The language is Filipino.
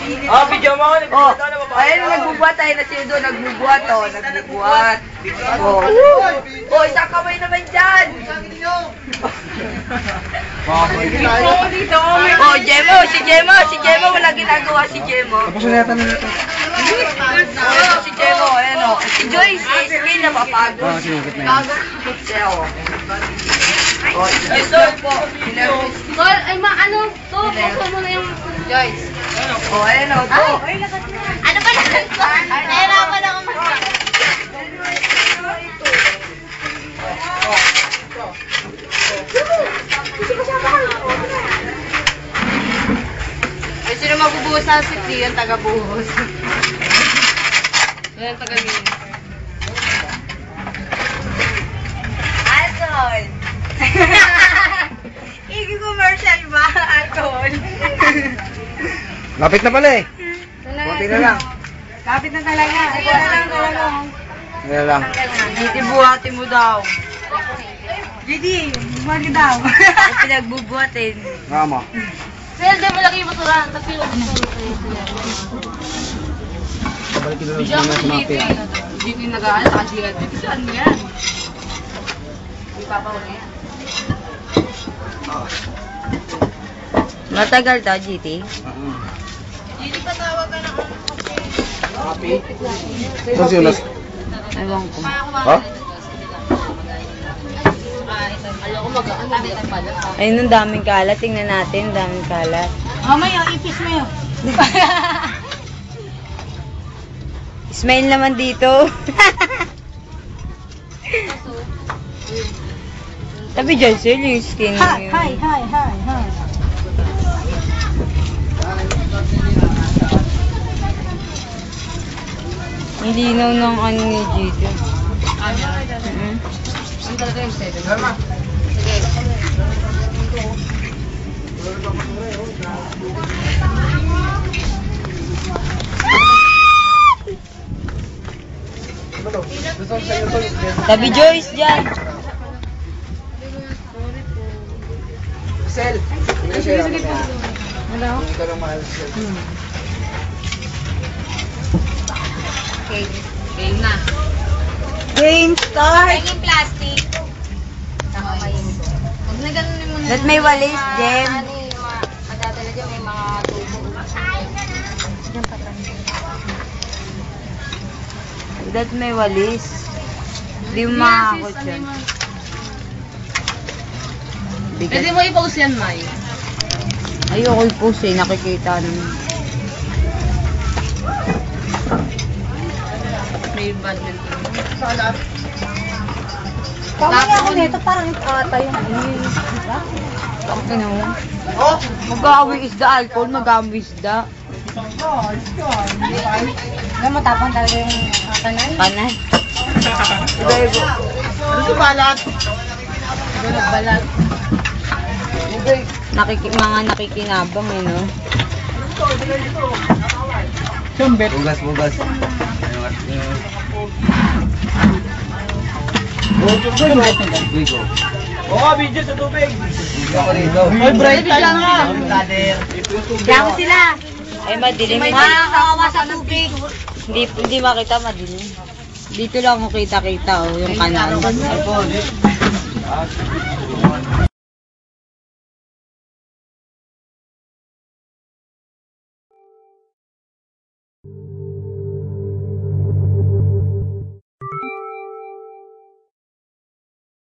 Video mo ako. Oh, ayun, nagbubuhat tayo na sila doon. Nagbubuhat, oh. Nagbubuhat. Oh, isang kamay naman dyan. Oh, Jemo, si Jemo, wala ginagawa si Jemo. Tapos na yata na ito. Oh, si Jemo, ayan o. Si Joyce, hindi na mapagod. Oo, sinugit na yun. Siya o. Oh, ito po. Tol, ay ano? To, poso mo na yung Joyce. Oh, ayan o. To. Ano ba naman to? Nahirapan ako Ay, sino magbubuhos na si Cleo, yung taga-buhos? Yan ang taga-buhos. Alcohol! Igi-commercial ba? Alcohol? Lapit na pala eh. Kunti na lang. Kapit na talaga. Ayan lang. Giti, buhatin mo daw. Giti, buhatin daw. Pinagbubuhatin. Nga mo. Sel, di mo laki yung basura. Tapos yung Pabalikin na lang sa mga sumapi. Giti nag-aalas, saka siya. Giti, saan mo yan? Ipapahuli yan. Matagal daw, GT? Hindi pa tawag ka ng Tapos yun, last. Ewan ko. Ha? Ayoko mag-ano pala. Ayun, ang daming kalat. Tingnan natin, daming kalat. Mamaya, ipis mo yun. Smile naman dito. Tabi dyan, sir, yung skin. Hi. Ang linaw ng ano ni Gito. Ang talaga yung 7. Tabi Joyce dyan. Sel. Sige. Hindi ka lang mahal. Okay. Game na. Game start. Yung plastic. Huwag na ganun mo na. Ba't may walis, Jem? Ano yung mga madadala dyan, may mga tubo. Ba't may walis? Hindi mo makakakot dyan. Pwede mo i-post yan, May. Ayoko i-post eh, nakikita naman. May badminton. Pamaya ako nito, parang ata yung Bakit na mo? Mag-aamoy isda, alcohol, mag-aamoy isda. Alam mo, tapang talaga yung kanay? Panay. Iba-iba. Ano sa balat? Ito nagbalat. Mga nakikinabang eh, no? Sumbet. Bugas. Oo, video sa tubig. Ay, bright time nga. Kaya mo sila. Ay, madilim. Makakawa sa tubig. Hindi makita, madilim. Dito lang ako kita-kita, oh, yung kanal.